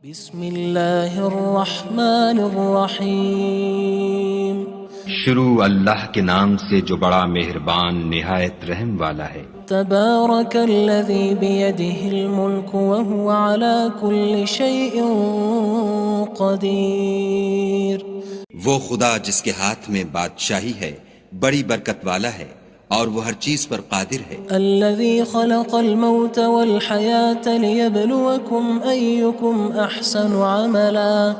بسم اللہ الرحمن الرحیم شروع اللہ کے نام سے جو بڑا مہربان نہایت رحم والا ہے۔ تبارک الذی بیدہ الملک وہو علی کل شیء قدیر۔ وہ خدا جس کے ہاتھ میں بادشاہی ہے بڑی برکت والا ہے اور وہ ہر چیز پر قادر ہے۔ الذی خلق الموت والحیاة لیبلوکم ایکم احسن عملا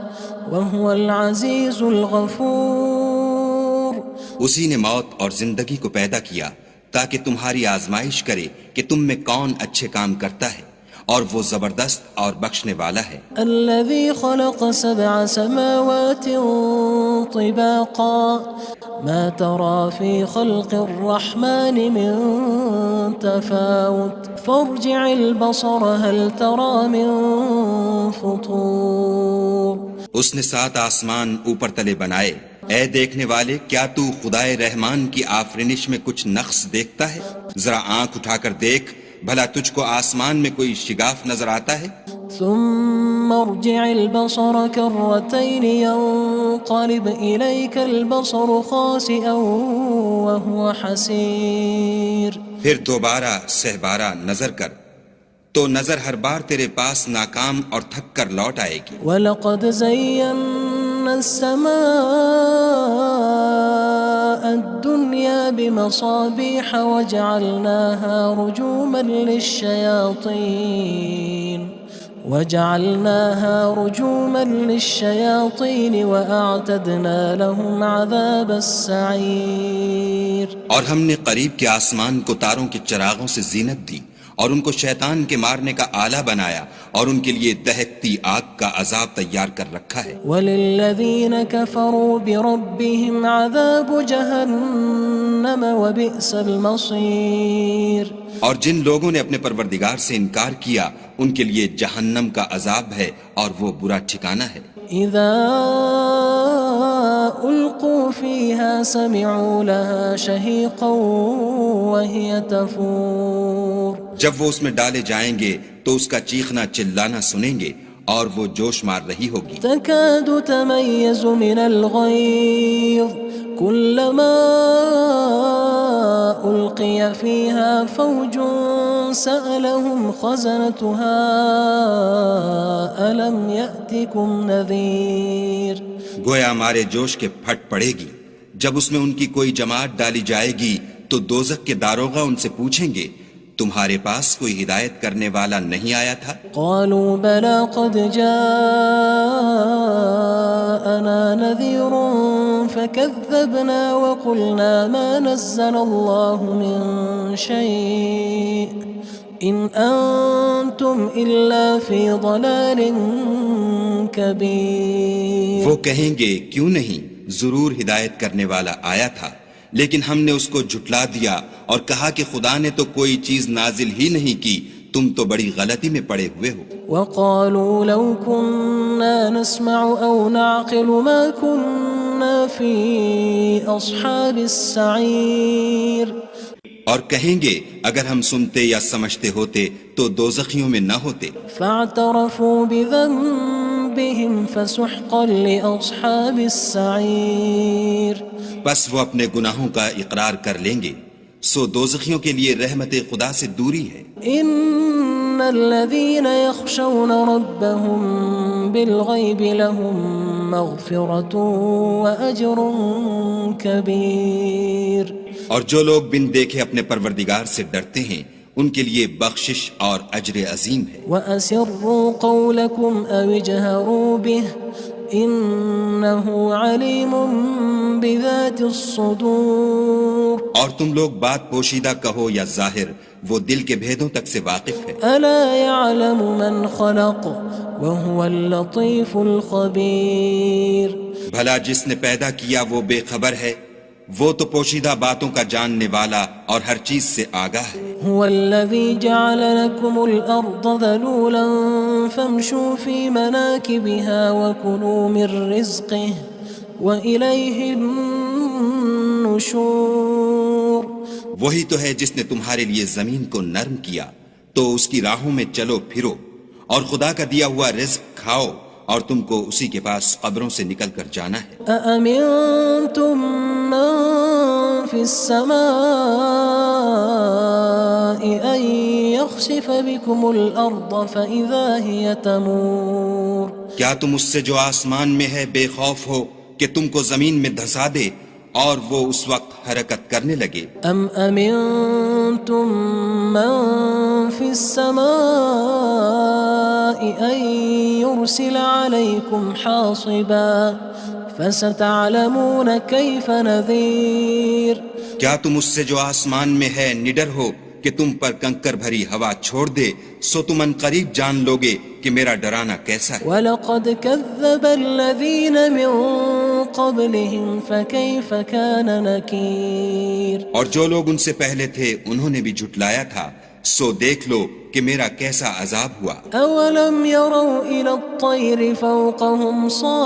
وہو العزیز الغفور۔ اسی نے موت اور زندگی کو پیدا کیا تاکہ تمہاری آزمائش کرے کہ تم میں کون اچھے کام کرتا ہے، اور وہ زبردست اور بخشنے والا ہے۔ الذي خلق 7 سماوات طباقا ما ترى في خلق الرحمن من تفاوت فارجع البصر هل ترى من فطور۔ اس نے 7 آسمان اوپر تلے بنائے، اے دیکھنے والے کیا تو خدائے رحمان کی آفرینش میں کچھ نقص دیکھتا ہے؟ ذرا آنکھ اٹھا کر دیکھ، بھلا تجھ کو آسمان میں کوئی شگاف نظر آتا ہے؟ ثم ارجع البصر كرتين ينقلب إليك البصر خاسئا وهو حسير۔ پھر دوبارہ سہبارہ نظر کر تو نظر ہر بار تیرے پاس ناکام اور تھک کر لوٹ آئے گی۔ وَلَقَدْ زَيَّنَّا السَّمَاءَ الدُّنْيَا بِمَصَابِيحَ وَجَعَلْنَاهَا رُجُومًا لِلشَّيَاطِينِ وَأَعْتَدْنَا لَهُمْ عَذَابَ السَّعِيرِ۔ اور ہم نے قریب کے آسمان کو تاروں کے چراغوں سے زینت دی اور ان کو شیطان کے مارنے کا آلہ بنایا، اور ان کے لیے دہکتی آگ کا عذاب تیار کر رکھا ہے۔ وَلِلَّذِينَ كَفَرُوا بِرَبِّهِمْ عَذَابُ جَهَنَّمَ وَبِئْسَ الْمَصِيرُ۔ اور جن لوگوں نے اپنے پروردگار سے انکار کیا ان کے لیے جہنم کا عذاب ہے اور وہ برا ٹھکانہ ہے۔ اذا القوا فيها سمعوا لها شهيقا وهي تفور۔ جب وہ اس میں ڈالے جائیں گے تو اس کا چیخنا چلانا سنیں گے اور وہ جوش مار رہی ہوگی۔ تكاد تميز من الغيظ كلما ألقي فيها فوج سألهم خزنتها ألم يأتكم نذير۔ گویا مارے جوش کے پھٹ پڑے گی۔ جب اس میں ان کی کوئی جماعت ڈالی جائے گی تو دوزخ کے داروغہ ان سے پوچھیں گے تمہارے پاس کوئی ہدایت کرنے والا نہیں آیا تھا؟ قالوا بلى قد جاءنا نذير فكذبنا وقلنا ما نزل الله من شيء إن أنتم إلا في ضلال كبير۔ وہ کہیں گے کیوں نہیں، ضرور ہدایت کرنے والا آیا تھا، لیکن ہم نے اس کو جھٹلا دیا اور کہا کہ خدا نے تو کوئی چیز نازل ہی نہیں کی، تم تو بڑی غلطی میں پڑے ہوئے ہو۔ وقالوا لو كنا نسمع أو نعقل ما كنا في أصحاب السعير۔ اور کہیں گے اگر ہم سنتے یا سمجھتے ہوتے تو دوزخیوں میں نہ ہوتے۔ فاعترفوا بذنبهم فسحقا لأصحاب السعير۔ بس وہ اپنے گناہوں کا اقرار کر لیں گے، سو دوزخیوں کے لیے رحمت خدا سے دوری ہے۔ ان الذين يخشون ربهم بالغيب لهم مغفرة وأجر كبير۔ اور جو لوگ بن دیکھے اپنے پروردگار سے ڈرتے ہیں ان کے لیے بخشش اور اجر عظیم ہے۔ وَأَسِرُّوا قَوْلَكُمْ أَوِ اجْهَرُوا بِهِ إِنَّهُ عَلِيمٌ بِذَاتِ الصُّدُورِ۔ اور تم لوگ بات پوشیدہ کہو یا ظاہر، وہ دل کے بھیدوں تک سے واقف ہے۔ أَلَا يَعْلَمُ مَنْ خَلَقَ وَهُوَ اللَّطِيفُ الْخَبِيرُ۔ بھلا جس نے پیدا کیا وہ بے خبر ہے، وہ تو پوشیدہ باتوں کا جاننے والا اور ہر چیز سے آگاہ ہے۔ هو الذي جعل لكم الأرض ذلولا فامشوا في مناكبها وكلوا من رزقه وإليه النشور۔ وہی تو ہے جس نے تمہارے لیے زمین کو نرم کیا تو اس کی راہوں میں چلو پھرو اور خدا کا دیا ہوا رزق کھاؤ اور تم کو اسی کے پاس قبروں سے نکل کر جانا ہے۔ أأمنتم من في السماء أن يخسف بكم الأرض فإذا هي تمور کیا تم اس سے جو آسمان میں ہے بے خوف ہو کہ تم کو زمین میں دھسا دے اور وہ اس وقت حرکت کرنے لگے؟ أم أمنتم من في السماء أن يرسل عليكم حاصبا فستعلمون كيف نذير کیا تم اس سے جو آسمان میں ہے نڈر ہو کہ تم پر کنکر بھری ہوا چھوڑ دے، سو تم ان قریب جان لوگے کہ میرا ڈرانا کیسا ہے۔ وَلَقَدْ كَذَّبَ الَّذِينَ مِن قَبْلِهِمْ فَكَيْفَ كَانَ نَكِيرٌ اور جو لوگ ان سے پہلے تھے انہوں نے بھی جھٹلایا تھا، سو دیکھ لو کہ میرا کیسا عذاب ہوا۔ أَوَلَمْ يَرَوْا إِلَى الطَّيْرِ فَوْقَهُمْ صَافَّاتٍ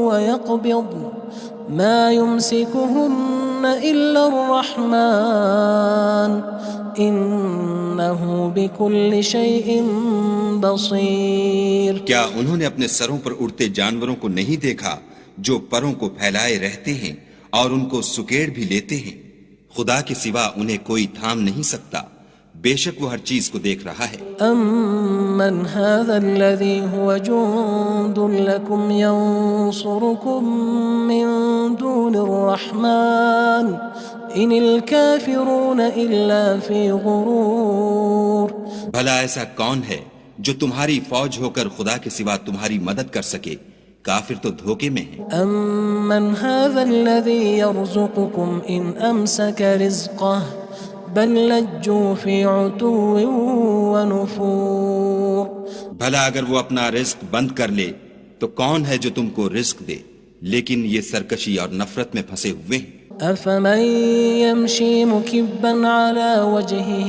وَيَقْبِضْنَ مَا يُمْسِكُهُنَّ إِلَّا الرَّحْمَنُ إِنَّهُ بِكُلِّ شَيْءٍ بَصِيرٌ کیا انہوں نے اپنے سروں پر اڑتے جانوروں کو نہیں دیکھا جو پروں کو پھیلائے رہتے ہیں اور ان کو سکیڑ بھی لیتے ہیں؟ خدا کے سوا انہیں کوئی تھام نہیں سکتا، بے شک وہ ہر چیز کو دیکھ رہا ہے۔ أَمَّنْ هَذَا الَّذِي هُوَ جُندٌ لَكُمْ يَنصُرُكُم مِّن دُونِ الرَّحْمَنِ إِنِ الْكَافِرُونَ إِلَّا فِي غُرُورٍ بھلا ایسا کون ہے جو تمہاری فوج ہو کر خدا کے سوا تمہاری مدد کر سکے؟ کافر تو دھوکے میں ہیں۔ أَمَّنْ هَذَا الَّذِي يَرْزُقُكُمْ إِنْ أَمْسَكَ رِزْقَهُ بَلْ لَجُّوا فِي عُتُوٍّ وَنُفُورٍ بھلا اگر وہ اپنا رزق بند کر لے تو کون ہے جو تم کو رزق دے؟ لیکن یہ سرکشی اور نفرت میں پھنسے ہوئے ہیں۔ أَفَمَن يَمْشِي مُكِبًّا عَلَى وَجْهِهِ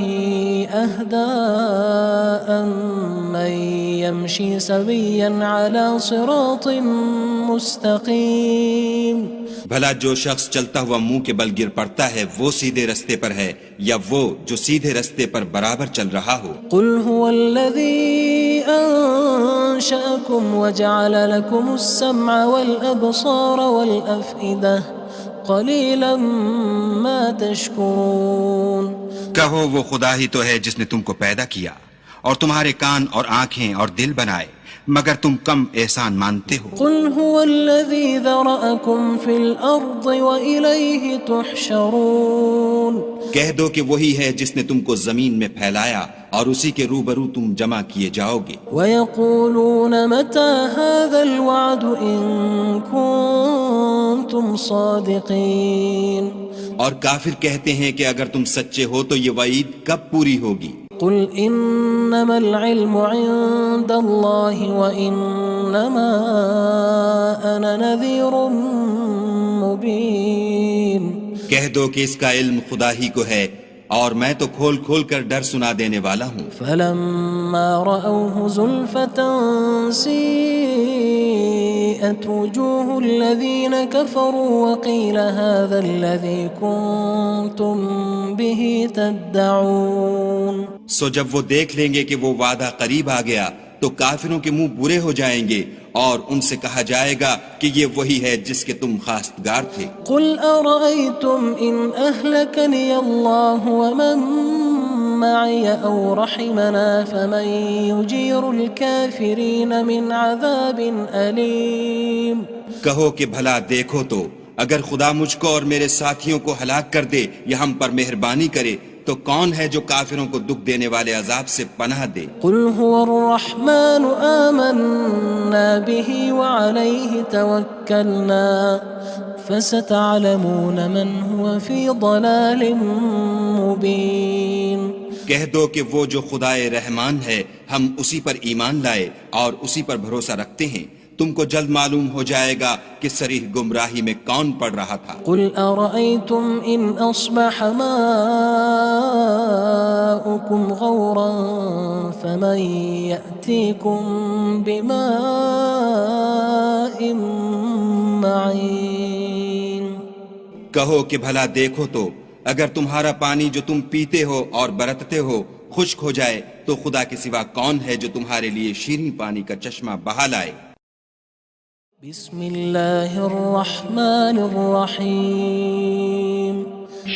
أَهْدَىٰ أَمَّن يَمْشِي سَوِيًّا عَلَى صِرَاطٍ مُّسْتَقِيمٍ بھلا جو شخص چلتا ہوا منہ کے بل گر پڑتا ہے وہ سیدھے رستے پر ہے یا وہ جو سیدھے رستے پر برابر چل رہا ہو؟ قُلْ هُوَ الَّذِي أَنشَأَكُمْ وَجَعَلَ لَكُمُ السَّمْعَ وَالْأَبْصَارَ وَالْأَفْئِدَةَ قَلِيلًا مَا تَشْكُرُونَ کہو وہ خدا ہی تو ہے جس نے تم کو پیدا کیا اور تمہارے کان اور آنکھیں اور دل بنائے، مگر تم کم احسان مانتے ہو۔ قُلْ هُوَ الَّذِي ذَرَأَكُمْ فِي الْأَرْضِ وَإِلَيْهِ تُحْشَرُونَ کہہ دو کہ وہی ہے جس نے تم کو زمین میں پھیلایا اور اسی کے روبرو تم جمع کیے جاؤ گے۔ وَيَقُولُونَ مَتَى هَذَا الْوَعْدُ إِن كُنتُمْ صَادِقِينَ اور کافر کہتے ہیں کہ اگر تم سچے ہو تو یہ وعید کب پوری ہوگی؟ قُلْ إِنَّمَا الْعِلْمُ عِندَ اللَّهِ وَإِنَّمَا أَنَا نَذِيرٌ مُّبِينٌ کہہ دو کہ اس کا علم خدا ہی کو ہے اور میں تو کھول کھول کر ڈر سنا دینے والا ہوں۔ فَلَمَّا رَأَوْهُ زُلْفَةً سِيئَتْ وُجُوهُ الَّذِينَ كَفَرُوا وَقِيلَ هَذَا الَّذِي كُنتُم بِهِ تَدَّعُونَ سو جب وہ دیکھ لیں گے کہ وہ وعدہ قریب آ گیا تو کافروں کے منہ برے ہو جائیں گے اور ان سے کہا جائے گا کہ یہ وہی ہے جس کے تم خواستگار تھے۔ قُلْ أَرَأَيْتُمْ إِنْ أَهْلَكَنِيَ اللَّهُ وَمَن مَّعِيَ أَوْ رَحِمَنَا فَمَن يُجِيرُ الْكَافِرِينَ مِنْ عَذَابٍ أَلِيمٍ کہو کہ بھلا دیکھو تو اگر خدا مجھ کو اور میرے ساتھیوں کو ہلاک کر دے یا ہم پر مہربانی کرے تو کون ہے جو کافروں کو دکھ دینے والے عذاب سے پناہ دے؟ قُلْ هُوَ الرَّحْمَنُ آمَنَّا بِهِ وَعَلَيْهِ تَوَكَّلْنَا فَسَتَعْلَمُونَ مَنْ هُوَ فِي ضَلَالٍ مُّبِينٍ کہہ دو کہ وہ جو خدائے رحمان ہے ہم اسی پر ایمان لائے اور اسی پر بھروسہ رکھتے ہیں، تم کو جلد معلوم ہو جائے گا کہ صریح گمراہی میں کون پڑ رہا تھا۔ قُلْ أَرَأَيْتُمْ إِنْ أَصْبَحَ مَاؤُكُمْ غَوْرًا فَمَن يَأْتِيكُم بِمَاءٍ مَّعِينٍ کہو کہ بھلا دیکھو تو اگر تمہارا پانی جو تم پیتے ہو اور برتتے ہو خشک ہو جائے تو خدا کے سوا کون ہے جو تمہارے لیے شیریں پانی کا چشمہ بہا لائے؟ بسم اللہ الرحمن الرحیم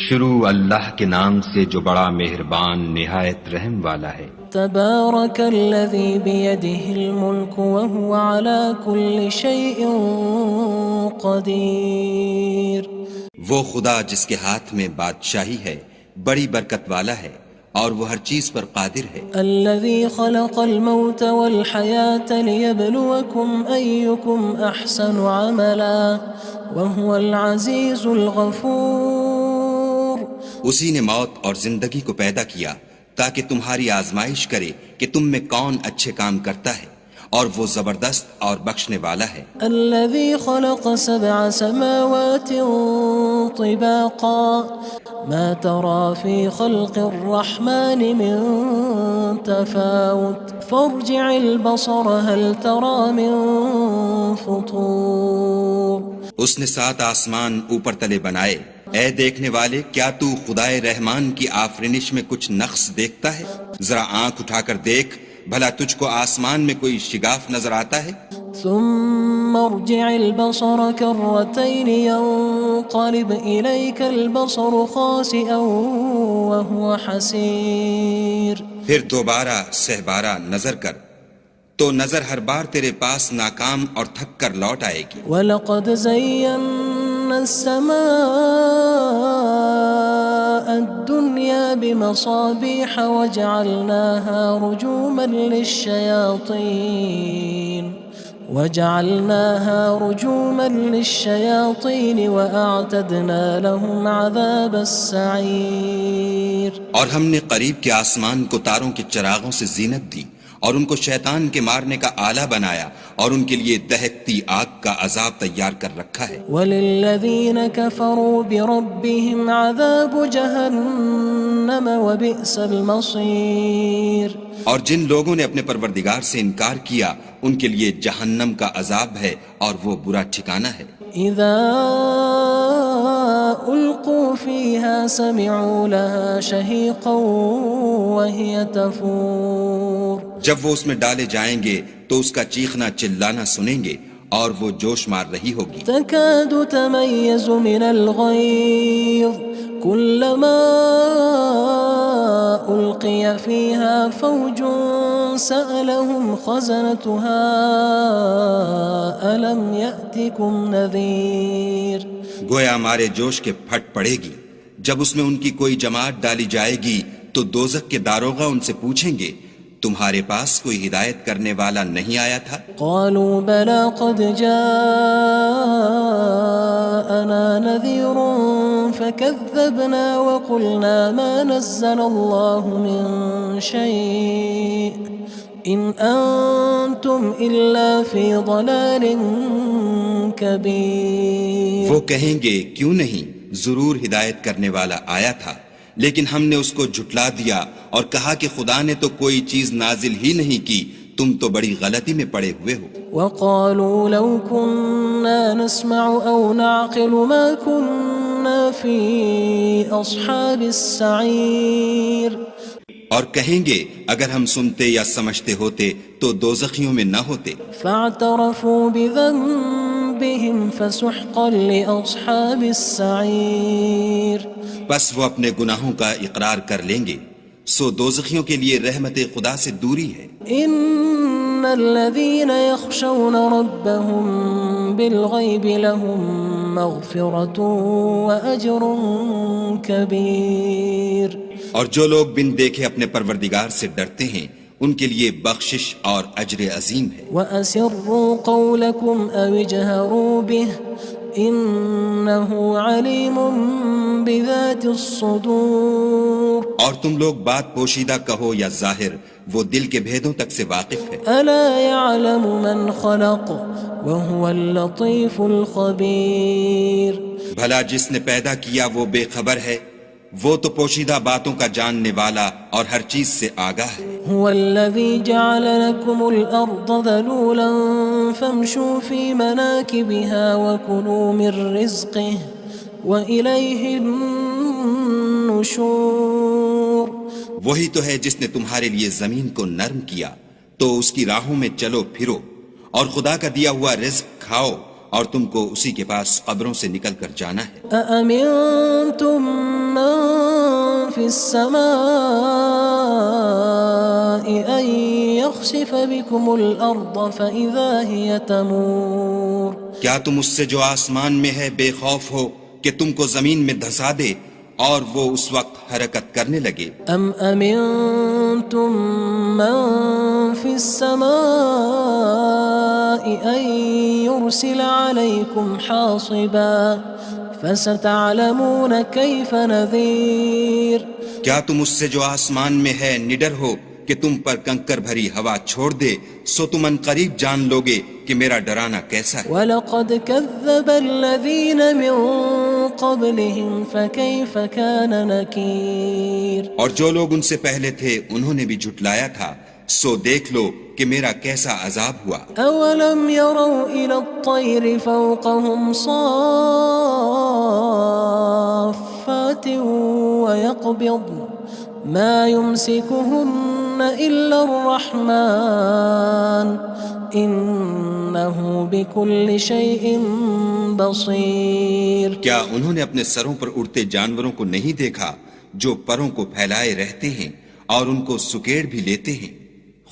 شروع اللہ کے نام سے جو بڑا مہربان نہایت رحم والا ہے۔ تبارک الذی بیدہ الملک وہو علی کل شیء قدیر۔ وہ خدا جس کے ہاتھ میں بادشاہی ہے بڑی برکت والا ہے اور وہ ہر چیز پر قادر ہے۔ الذي خلق الموت والحياة ليبلوكم أيكم أحسن عملا وهو العزيز الغفور۔ اسی نے موت اور زندگی کو پیدا کیا تاکہ تمہاری آزمائش کرے کہ تم میں کون اچھے کام کرتا ہے، اور وہ زبردست اور بخشنے والا ہے۔ الذي خلق 7 سماوات طباقا ما ترى في خلق الرحمن من تفاوت فارجع البصر هل ترى من فطور۔ اس نے 7 آسمان اوپر تلے بنائے، اے دیکھنے والے کیا تو خدائے رحمان کی آفرینش میں کچھ نقص دیکھتا ہے؟ ذرا آنکھ اٹھا کر دیکھ بھلا تجھ کو آسمان میں کوئی شگاف نظر آتا ہے؟ ثم ارجع البصر كرتين ينقلب إليك البصر خاسئا وهو حسير۔ پھر دوبارہ سہبارہ نظر کر تو نظر ہر بار تیرے پاس ناکام اور تھک کر لوٹ آئے گی۔ وَلَقَدْ زَيَّنَّا السَّمَاءَ الدُّنْيَا بِمَصَابِيحَ وَجَعَلْنَاهَا رُجُومًا لِلشَّيَاطِينِ وَأَعْتَدْنَا لَهُمْ عَذَابَ السَّعِيرِ۔ اور ہم نے قریب کے آسمان کو تاروں کے چراغوں سے زینت دی اور ان کو شیطان کے مارنے کا آلہ بنایا اور ان کے لیے دہکتی آگ کا عذاب تیار کر رکھا ہے۔ وَلِلَّذِينَ كَفَرُوا بِرَبِّهِمْ عَذَابُ جَهَنَّمَ وَبِئْسَ الْمَصِيرُ۔ اور جن لوگوں نے اپنے پروردگار سے انکار کیا ان کے لیے جہنم کا عذاب ہے اور وہ برا ٹھکانہ ہے۔ اذا القوا فيها سمعوا لها شهيقا وهي تفور۔ جب وہ اس میں ڈالے جائیں گے تو اس کا چیخنا چلانا سنیں گے اور وہ جوش مار رہی ہوگی۔ تكاد تميز من الغيظ كلما ألقي فيها فوج سألهم خزنتها ألم يأتكم نذير۔ گویا ہمارے جوش کے پھٹ پڑے گی جب اس میں ان کی کوئی جماعت ڈالی جائے گی تو دوزخ کے داروغہ ان سے پوچھیں گے تمہارے پاس کوئی ہدایت کرنے والا نہیں آیا تھا؟ قالوا بلى قد جاءنا نذير فكذبنا وقلنا ما نزل الله من شيء إن أنتم إلا في ضلال كبير۔ وہ کہیں گے کیوں نہیں، ضرور ہدایت کرنے والا آیا تھا، لیکن ہم نے اس کو جھٹلا دیا اور کہا کہ خدا نے تو کوئی چیز نازل ہی نہیں کی، تم تو بڑی غلطی میں پڑے ہوئے ہو۔ وقالوا لو كنا نسمع أو نعقل ما كنا في أصحاب السعير۔ اور کہیں گے اگر ہم سنتے یا سمجھتے ہوتے تو دوزخیوں میں نہ ہوتے۔ فاعترفوا بذنبهم فسحقا لأصحاب السعير۔ بس وہ اپنے گناہوں کا اقرار کر لیں گے، سو دوزخیوں کے لیے رحمت خدا سے دوری ہے۔ ان الذين يخشون ربهم بالغيب لهم مغفرة وأجر كبير۔ اور جو لوگ بن دیکھے اپنے پروردگار سے ڈرتے ہیں ان کے لیے بخشش اور اجر عظیم ہے۔ وَأَسِرُّوا قَوْلَكُمْ أَوِ اجْهَرُوا بِهِ إِنَّهُ عَلِيمٌ بِذَاتِ الصُّدُورِ۔ اور تم لوگ بات پوشیدہ کہو یا ظاہر، وہ دل کے بھیدوں تک سے واقف ہے۔ أَلَا يَعْلَمُ مَنْ خَلَقَ وَهُوَ اللَّطِيفُ الْخَبِيرُ۔ بھلا جس نے پیدا کیا وہ بے خبر ہے، وہ تو پوشیدہ باتوں کا جاننے والا اور ہر چیز سے آگاہ ہے۔ هو الذي جعل لكم الأرض ذلولا فامشوا في مناكبها وكلوا من رزقه وإليه النشور وہی تو ہے جس نے تمہارے لیے زمین کو نرم کیا تو اس کی راہوں میں چلو پھرو، اور خدا کا دیا ہوا رزق کھاؤ، اور تم کو اسی کے پاس قبروں سے نکل کر جانا ہے۔ أأمنتم من في السماء أن يخسف بكم الأرض فإذا هي تمور کیا تم اس سے جو آسمان میں ہے بے خوف ہو کہ تم کو زمین میں دھسا دے اور وہ اس وقت حرکت کرنے لگے؟ أم أمنتم من في السماء أن يرسل عليكم حاصبا فستعلمون كيف نذير کیا تم اس سے جو آسمان میں ہے نڈر ہو کہ تم پر کنکر بھری ہوا چھوڑ دے، سو تم ان قریب جان لوگے کہ میرا ڈرانا کیسا ہے۔ وَلَقَدْ كَذَّبَ الَّذِينَ مِن قَبْلِهِمْ فَكَيْفَ كَانَ نَكِيرٌ اور جو لوگ ان سے پہلے تھے انہوں نے بھی جھٹلایا تھا، سو دیکھ لو کہ میرا کیسا عذاب ہوا۔ أَوَلَمْ يَرَوْا إِلَى الطَّيْرِ فَوْقَهُمْ صَافَّاتٍ وَيَقْبِضْنَ مَا يُمْسِكُهُنَّ إِلَّا الرَّحْمَنُ إِنَّهُ بِكُلِّ شَيْءٍ بَصِيرٌ کیا انہوں نے اپنے سروں پر اڑتے جانوروں کو نہیں دیکھا جو پروں کو پھیلائے رہتے ہیں اور ان کو سکیڑ بھی لیتے ہیں؟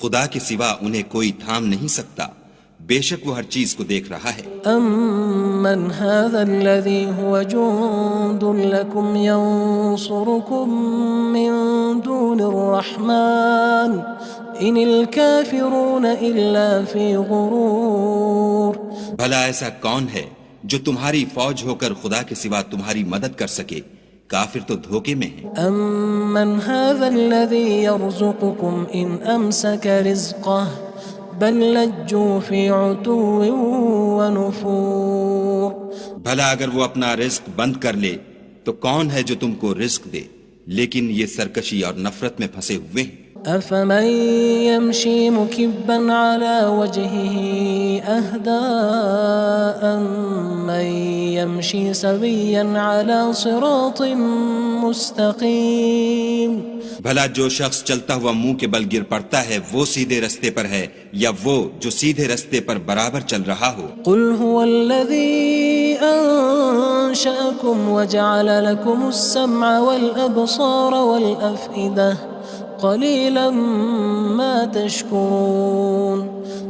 خدا کے سوا انہیں کوئی تھام نہیں سکتا، بے شک وہ ہر چیز کو دیکھ رہا ہے۔ أَمَّنْ هَذَا الَّذِي هُوَ جُندٌ لَكُمْ يَنصُرُكُم مِّن دُونِ الرَّحْمَنِ إِنِ الْكَافِرُونَ إِلَّا فِي غُرُورٍ بھلا ایسا کون ہے جو تمہاری فوج ہو کر خدا کے سوا تمہاری مدد کر سکے؟ کافر تو دھوکے میں ہیں۔ أَمَّنْ هَذَا الَّذِي يَرْزُقُكُمْ إِنْ أَمْسَكَ رِزْقَهُ بَلْ لَجُّوا فِي عُتُوٍّ وَنُفُورٍ بھلا اگر وہ اپنا رزق بند کر لے تو کون ہے جو تم کو رزق دے؟ لیکن یہ سرکشی اور نفرت میں پھنسے ہوئے ہیں۔ أَفَمَن يَمْشِي مُكِبًّا عَلَى وَجْهِهِ أَهْدَىٰ أَمَّن يَمْشِي سَوِيًّا عَلَى صِرَاطٍ مُّسْتَقِيمٍ بھلا جو شخص چلتا ہوا منہ کے بل گر پڑتا ہے وہ سیدھے رستے پر ہے یا وہ جو سیدھے رستے پر برابر چل رہا ہو؟ قُلْ هُوَ الَّذِي أَنشَأَكُمْ وَجَعَلَ لَكُمُ السَّمْعَ وَالْأَبْصَارَ وَالْأَفْئِدَةَ قَلِيلًا مَا تَشْكُرُونَ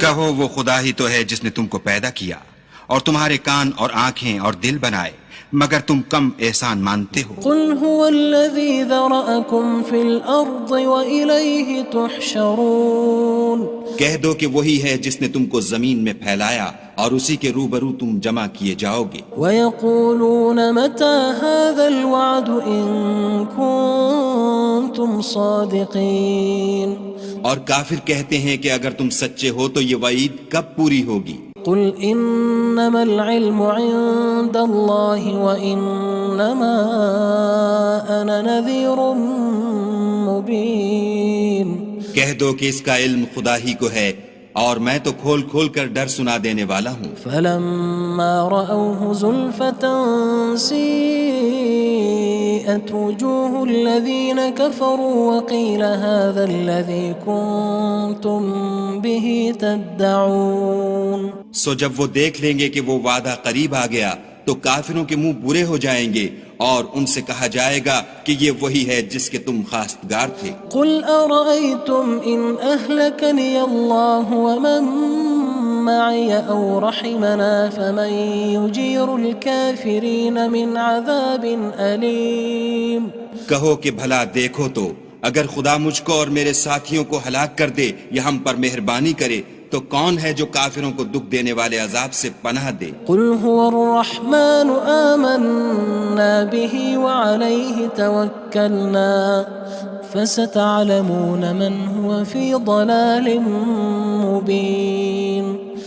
کہو وہ خدا ہی تو ہے جس نے تم کو پیدا کیا اور تمہارے کان اور آنکھیں اور دل بنائے، مگر تم کم احسان مانتے ہو۔ قُلْ هُوَ الَّذِي ذَرَأَكُمْ فِي الْأَرْضِ وَإِلَيْهِ تُحْشَرُونَ کہہ دو کہ وہی ہے جس نے تم کو زمین میں پھیلایا اور اسی کے روبرو تم جمع کیے جاؤ گے۔ وَيَقُولُونَ مَتَى هَذَا الْوَعْدُ إِن كُنتُمْ صَادِقِينَ اور کافر کہتے ہیں کہ اگر تم سچے ہو تو یہ وعید کب پوری ہوگی؟ قُلْ إِنَّمَا الْعِلْمُ عِندَ اللَّهِ وَإِنَّمَا أَنَا نَذِيرٌ مُّبِينٌ کہہ دو کہ اس کا علم خدا ہی کو ہے اور میں تو کھول کھول کر ڈر سنا دینے والا ہوں۔ فَلَمَّا رَأَوْهُ زُلْفَةً سِيئَتْ وُجُوهُ الَّذِينَ كَفَرُوا وَقِيلَ هَذَا الَّذِي كُنتُم بِهِ تَدَّعُونَ سو جب وہ دیکھ لیں گے کہ وہ وعدہ قریب آ گیا تو کافروں کے منہ برے ہو جائیں گے اور ان سے کہا جائے گا کہ یہ وہی ہے جس کے تم خواستگار تھے۔ قُلْ أَرَأَيْتُمْ إِنْ أَهْلَكَنِيَ اللَّهُ وَمَن مَّعِيَ أَوْ رَحِمَنَا فَمَن يُجِيرُ الْكَافِرِينَ مِنْ عَذَابٍ أَلِيمٍ کہو کہ بھلا دیکھو تو اگر خدا مجھ کو اور میرے ساتھیوں کو ہلاک کر دے یا ہم پر مہربانی کرے تو کون ہے جو کافروں کو دکھ دینے والے عذاب سے پناہ دے؟ قُلْ هُوَ الرَّحْمَنُ آمَنَّا بِهِ وَعَلَيْهِ تَوَكَّلْنَا فَسَتَعْلَمُونَ مَنْ هُوَ فِي ضَلَالٍ مُّبِينٍ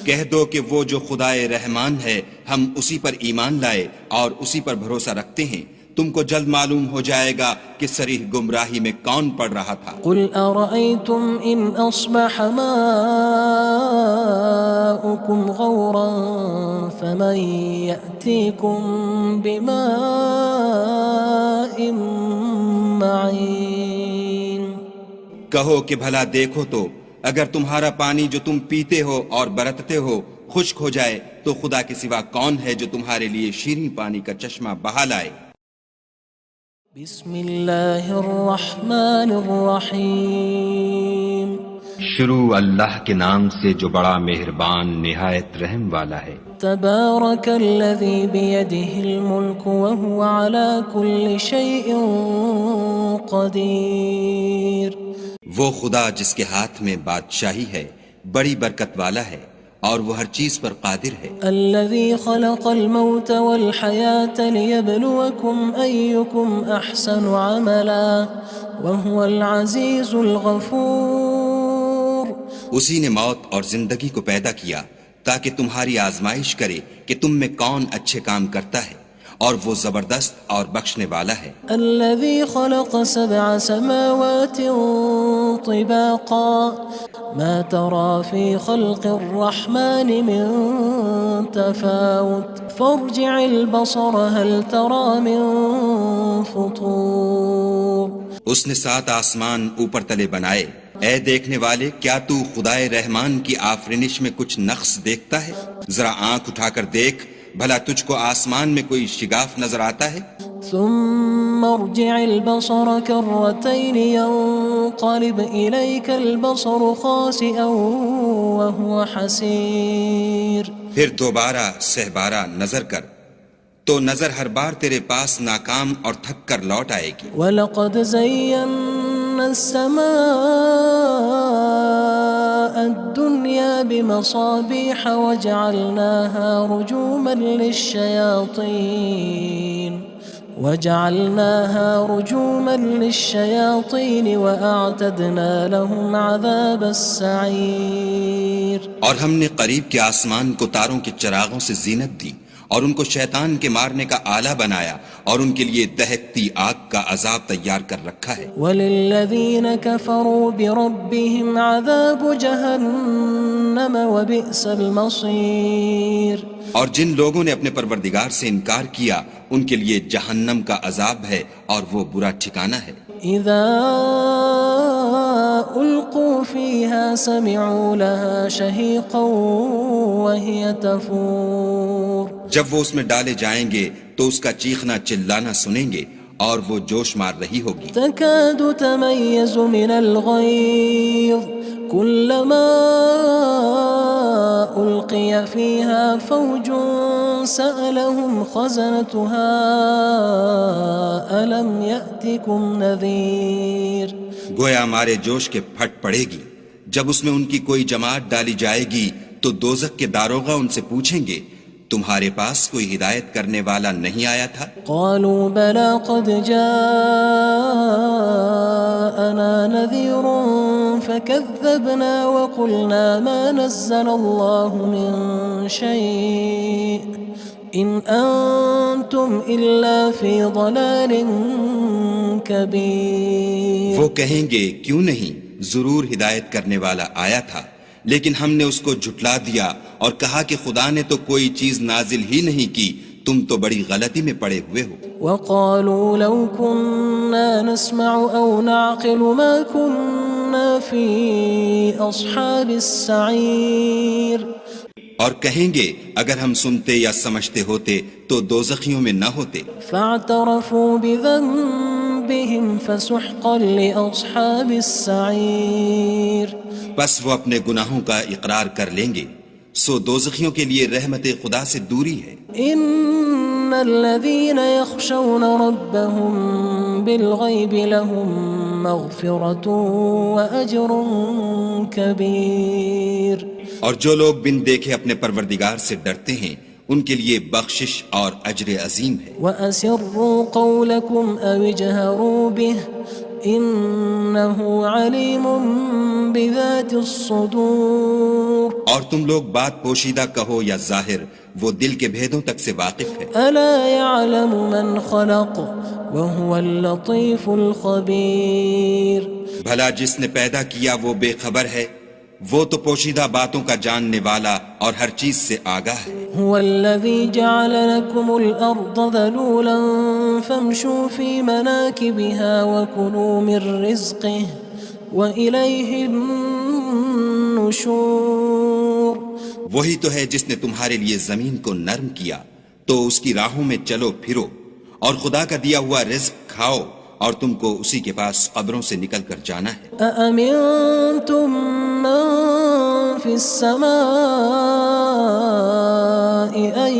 کہہ دو کہ وہ جو خدائے رحمان ہے ہم اسی پر ایمان لائے اور اسی پر بھروسہ رکھتے ہیں، تم کو جلد معلوم ہو جائے گا کہ صریح گمراہی میں کون پڑ رہا تھا۔ قُلْ أَرَأَيْتُمْ إِنْ أَصْبَحَ مَاؤُكُمْ غَوْرًا فَمَن يَأْتِيكُم بِمَاءٍ کہو کہ بھلا دیکھو تو اگر تمہارا پانی جو تم پیتے ہو اور برتتے ہو خشک ہو جائے تو خدا کے سوا کون ہے جو تمہارے لیے شیریں پانی کا چشمہ بہا لائے؟ بسم اللہ الرحمن الرحیم شروع اللہ کے نام سے جو بڑا مہربان نہایت رحم والا ہے۔ تبارک الذی بیدہ الملک وہو علی کل شیء قدیر۔ وہ خدا جس کے ہاتھ میں بادشاہی ہے بڑی برکت والا ہے اور وہ ہر چیز پر قادر ہے۔ الذي خلق الموت والحياة ليبلوكم أيكم أحسن عملا وهو العزيز الغفور۔ اسی نے موت اور زندگی کو پیدا کیا تاکہ تمہاری آزمائش کرے کہ تم میں کون اچھے کام کرتا ہے، اور وہ زبردست اور بخشنے والا ہے۔ الذي خلق 7 سماوات طباقا ما ترى في خلق الرحمن من تفاوت فارجع البصر هل ترى من فطور۔ اس نے 7 آسمان اوپر تلے بنائے، اے دیکھنے والے کیا تو خدائے رحمان کی آفرینش میں کچھ نقص دیکھتا ہے؟ ذرا آنکھ اٹھا کر دیکھ، بھلا تجھ کو آسمان میں کوئی شگاف نظر آتا ہے؟ ثم ارجع البصر كرتين ينقلب إليك البصر خاسئا وهو حسير۔ پھر دوبارہ سہبارہ نظر کر تو نظر ہر بار تیرے پاس ناکام اور تھک کر لوٹ آئے گی۔ وَلَقَدْ زَيَّنَّا السَّمَاءَ الدُّنْيَا بِمَصَابِيحَ وَجَعَلْنَاهَا رُجُومًا لِلشَّيَاطِينِ وَأَعْتَدْنَا لَهُمْ عَذَابَ السَّعِيرِ۔ اور ہم نے قریب کے آسمان کو تاروں کے چراغوں سے زینت دی اور ان کو شیطان کے مارنے کا آلہ بنایا اور ان کے لیے دہکتی آگ کا عذاب تیار کر رکھا ہے۔ وَلِلَّذِينَ كَفَرُوا بِرَبِّهِمْ عَذَابُ جَهَنَّمَ وَبِئْسَ الْمَصِيرُ۔ اور جن لوگوں نے اپنے پروردگار سے انکار کیا ان کے لیے جہنم کا عذاب ہے اور وہ برا ٹھکانہ ہے۔ اذا القوا فيها سمعوا لها شهيقا وهي تفور۔ جب وہ اس میں ڈالے جائیں گے تو اس کا چیخنا چلانا سنیں گے اور وہ جوش مار رہی ہوگی۔ تكاد تميز من الغيظ كلما ألقي فيها فوج سألهم خزنتها ألم يأتكم نذير۔ گویا ہمارے جوش کے پھٹ پڑے گی جب اس میں ان کی کوئی جماعت ڈالی جائے گی تو دوزخ کے داروغہ ان سے پوچھیں گے تمہارے پاس کوئی ہدایت کرنے والا نہیں آیا تھا؟ قالوا بلى قد جاءنا نذير فكذبنا وقلنا ما نزل الله من شيء إن أنتم إلا في ضلال كبير۔ وہ کہیں گے کیوں نہیں، ضرور ہدایت کرنے والا آیا تھا، لیکن ہم نے اس کو جھٹلا دیا اور کہا کہ خدا نے تو کوئی چیز نازل ہی نہیں کی، تم تو بڑی غلطی میں پڑے ہوئے ہو۔ وقالوا لو كنا نسمع أو نعقل ما كنا في أصحاب السعير۔ اور کہیں گے اگر ہم سنتے یا سمجھتے ہوتے تو دوزخیوں میں نہ ہوتے۔ فاعترفوا بذنبهم فسحقا لأصحاب السعير۔ بس وہ اپنے گناہوں کا اقرار کر لیں گے، سو دوزخیوں کے لیے رحمت خدا سے دوری ہے۔ ان الذين يخشون ربهم بالغيب لهم مغفرة وأجر كبير۔ اور جو لوگ بن دیکھے اپنے پروردگار سے ڈرتے ہیں ان کے لیے بخشش اور اجر عظیم ہے۔ وَأَسِرُّوا قَوْلَكُمْ أَوِ اجْهَرُوا بِهِ إِنَّهُ عَلِيمٌ بِذَاتِ الصُّدُورِ۔ اور تم لوگ بات پوشیدہ کہو یا ظاہر، وہ دل کے بھیدوں تک سے واقف ہے۔ أَلَا يَعْلَمُ مَنْ خَلَقَ وَهُوَ اللَّطِيفُ الْخَبِيرُ۔ بھلا جس نے پیدا کیا وہ بے خبر ہے، وہ تو پوشیدہ باتوں کا جاننے والا اور ہر چیز سے آگاہ ہے۔ هو الذي جعل لكم الأرض ذلولا فامشوا في مناكبها وكلوا من رزقه وإليه النشور. وہی تو ہے جس نے تمہارے لیے زمین کو نرم کیا تو اس کی راہوں میں چلو پھرو، اور خدا کا دیا ہوا رزق کھاؤ، اور تم کو اسی کے پاس قبروں سے نکل کر جانا ہے. أأمنتم من في السماء أن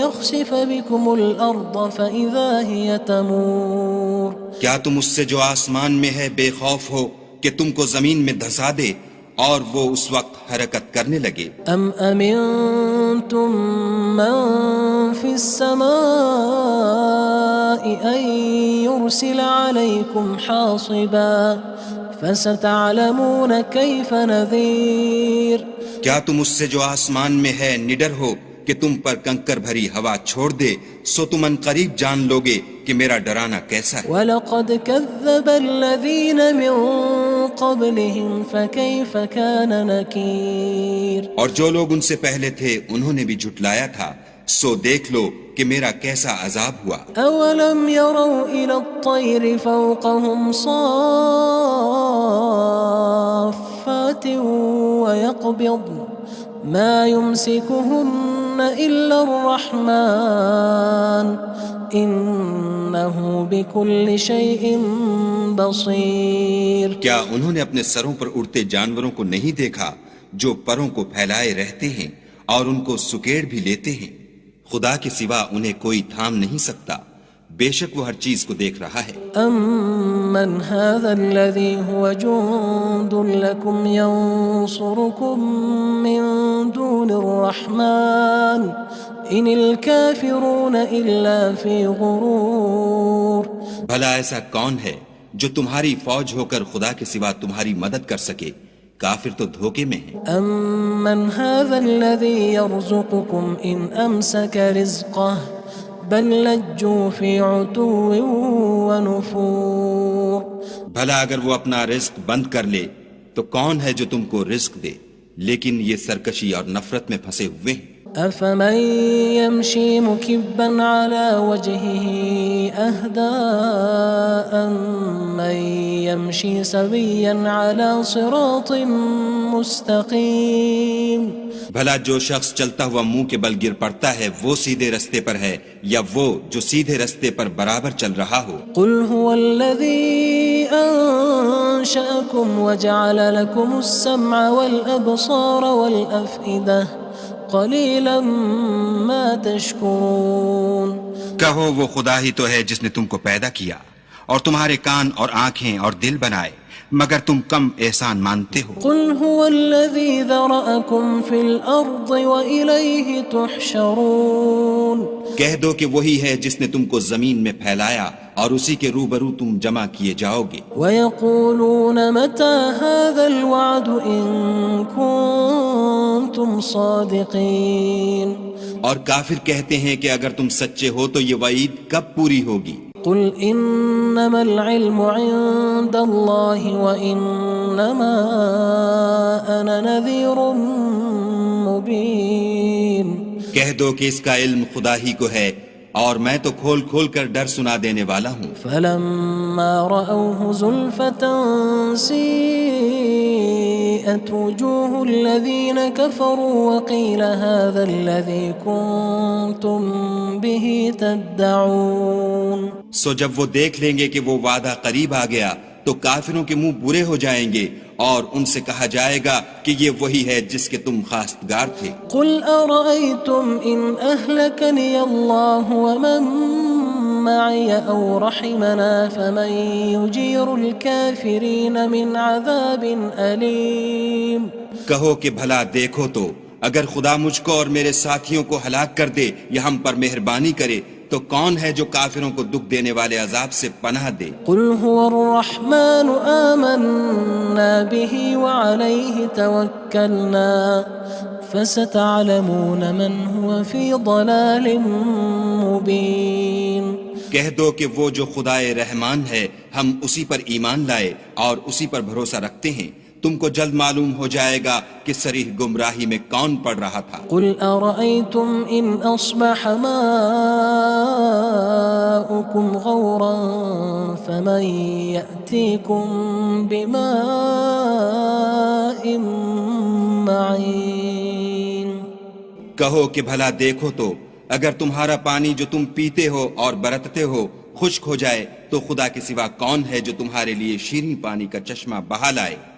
يخسف بكم الأرض فإذا هي تمور. کیا تم اس سے جو آسمان میں ہے بے خوف ہو کہ تم کو زمین میں دھسا دے اور وہ اس وقت حرکت کرنے لگے؟ أم أمنتم من في السماء أن يرسل عليكم حاصبا فستعلمون كيف نذير. کیا تم اس سے جو آسمان میں ہے نڈر ہو کہ تم پر کنکر بھری ہوا چھوڑ دے، سو تم ان قریب جان لوگے کہ میرا ڈرانا کیسا ہے. وَلَقَدْ كَذَّبَ الَّذِينَ مِن قَبْلِهِمْ فَكَيْفَ كَانَ نَكِيرٌ. اور جو لوگ ان سے پہلے تھے انہوں نے بھی جھٹلایا تھا، سو دیکھ لو کہ میرا کیسا عذاب ہوا. أَوَلَمْ يَرَوْا إِلَى الطَّيْرِ فَوْقَهُمْ صَافَّاتٍ وَيَقْبِضْنَ مَا يُمْسِكُهُنَّ إِلَّا الرَّحْمَنُ إِنَّهُ بِكُلِّ شَيْءٍ بَصِيرٌ. کیا انہوں نے اپنے سروں پر اڑتے جانوروں کو نہیں دیکھا جو پروں کو پھیلائے رہتے ہیں اور ان کو سکیڑ بھی لیتے ہیں؟ خدا کے سوا انہیں کوئی تھام نہیں سکتا، بے شک وہ ہر چیز کو دیکھ رہا ہے. أَمَّنْ هَذَا الَّذِي هُوَ جُندٌ لَكُمْ يَنصُرُكُم مِّن دُونِ الرَّحْمَنِ إِنِ الْكَافِرُونَ إِلَّا فِي غُرُورٍ. بھلا ایسا کون ہے جو تمہاری فوج ہو کر خدا کے سوا تمہاری مدد کر سکے؟ کافر تو دھوکے میں ہیں. أَمَّنْ هَذَا الَّذِي يَرْزُقُكُمْ إِنْ أَمْسَكَ رِزْقَهُ بَلْ لَجُّوا فِي عُتُوٍّ وَنُفُورٍ. بھلا اگر وہ اپنا رزق بند کر لے تو کون ہے جو تم کو رزق دے، لیکن یہ سرکشی اور نفرت میں پھنسے ہوئے ہیں. أَفَمَن يَمْشِي مُكِبًّا عَلَى وَجْهِهِ أَهْدَىٰ أَمَّن يَمْشِي سَوِيًّا عَلَى صِرَاطٍ مُّسْتَقِيمٍ. بھلا جو شخص چلتا ہوا منہ کے بل گر پڑتا ہے وہ سیدھے رستے پر ہے یا وہ جو سیدھے رستے پر برابر چل رہا ہو؟ قُلْ هُوَ الَّذِي أَنشَأَكُمْ وَجَعَلَ لَكُمُ السَّمْعَ وَالْأَبْصَارَ وَالْأَفْئِدَةَ قَلِيلًا مَا تَشْكُرُونَ. کہو وہ خدا ہی تو ہے جس نے تم کو پیدا کیا اور تمہارے کان اور آنکھیں اور دل بنائے، مگر تم کم احسان مانتے ہو. قُلْ هُوَ الَّذِي ذَرَأَكُمْ فِي الْأَرْضِ وَإِلَيْهِ تُحْشَرُونَ. کہہ دو کہ وہی ہے جس نے تم کو زمین میں پھیلایا اور اسی کے روبرو تم جمع کیے جاؤ گے. وَيَقُولُونَ مَتَى هَذَا الْوَعْدُ إِن كُنتُمْ صَادِقِينَ. اور کافر کہتے ہیں کہ اگر تم سچے ہو تو یہ وعید کب پوری ہوگی؟ قُلْ إِنَّمَا الْعِلْمُ عِندَ اللَّهِ وَإِنَّمَا أَنَا نَذِيرٌ مُّبِينٌ. کہہ دو کہ اس کا علم خدا ہی کو ہے اور میں تو کھول کھول کر ڈر سنا دینے والا ہوں. فَلَمَّا رَأَوْهُ زُلْفَةً سِيئَتْ وُجُوهُ الَّذِينَ كَفَرُوا وَقِيلَ هَذَا الَّذِي كُنتُم بِهِ تَدَّعُونَ. سو جب وہ دیکھ لیں گے کہ وہ وعدہ قریب آ گیا تو کافروں کے منہ برے ہو جائیں گے اور ان سے کہا جائے گا کہ یہ وہی ہے جس کے تم خواستگار تھے. قُلْ أَرَأَيْتُمْ إِنْ أَهْلَكَنِيَ اللَّهُ وَمَن مَّعِيَ أَوْ رَحِمَنَا فَمَن يُجِيرُ الْكَافِرِينَ مِنْ عَذَابٍ أَلِيمٍ. کہو کہ بھلا دیکھو تو اگر خدا مجھ کو اور میرے ساتھیوں کو ہلاک کر دے یا ہم پر مہربانی کرے تو کون ہے جو کافروں کو دکھ دینے والے عذاب سے پناہ دے؟ قُلْ هُوَ الرَّحْمَنُ آمَنَّا بِهِ وَعَلَيْهِ تَوَكَّلْنَا فَسَتَعْلَمُونَ مَنْ هُوَ فِي ضَلَالٍ مُّبِينٍ. کہہ دو کہ وہ جو خدائے رحمان ہے ہم اسی پر ایمان لائے اور اسی پر بھروسہ رکھتے ہیں، تم کو جلد معلوم ہو جائے گا کہ صریح گمراہی میں کون پڑ رہا تھا۔ قل أرأيتم إن أصبح ماؤكم غورا فمن يأتيكم بماء معين۔ کہو کہ بھلا دیکھو تو اگر تمہارا پانی جو تم پیتے ہو اور برتتے ہو خشک ہو جائے تو خدا کے سوا کون ہے جو تمہارے لیے شیریں پانی کا چشمہ بہا لائے۔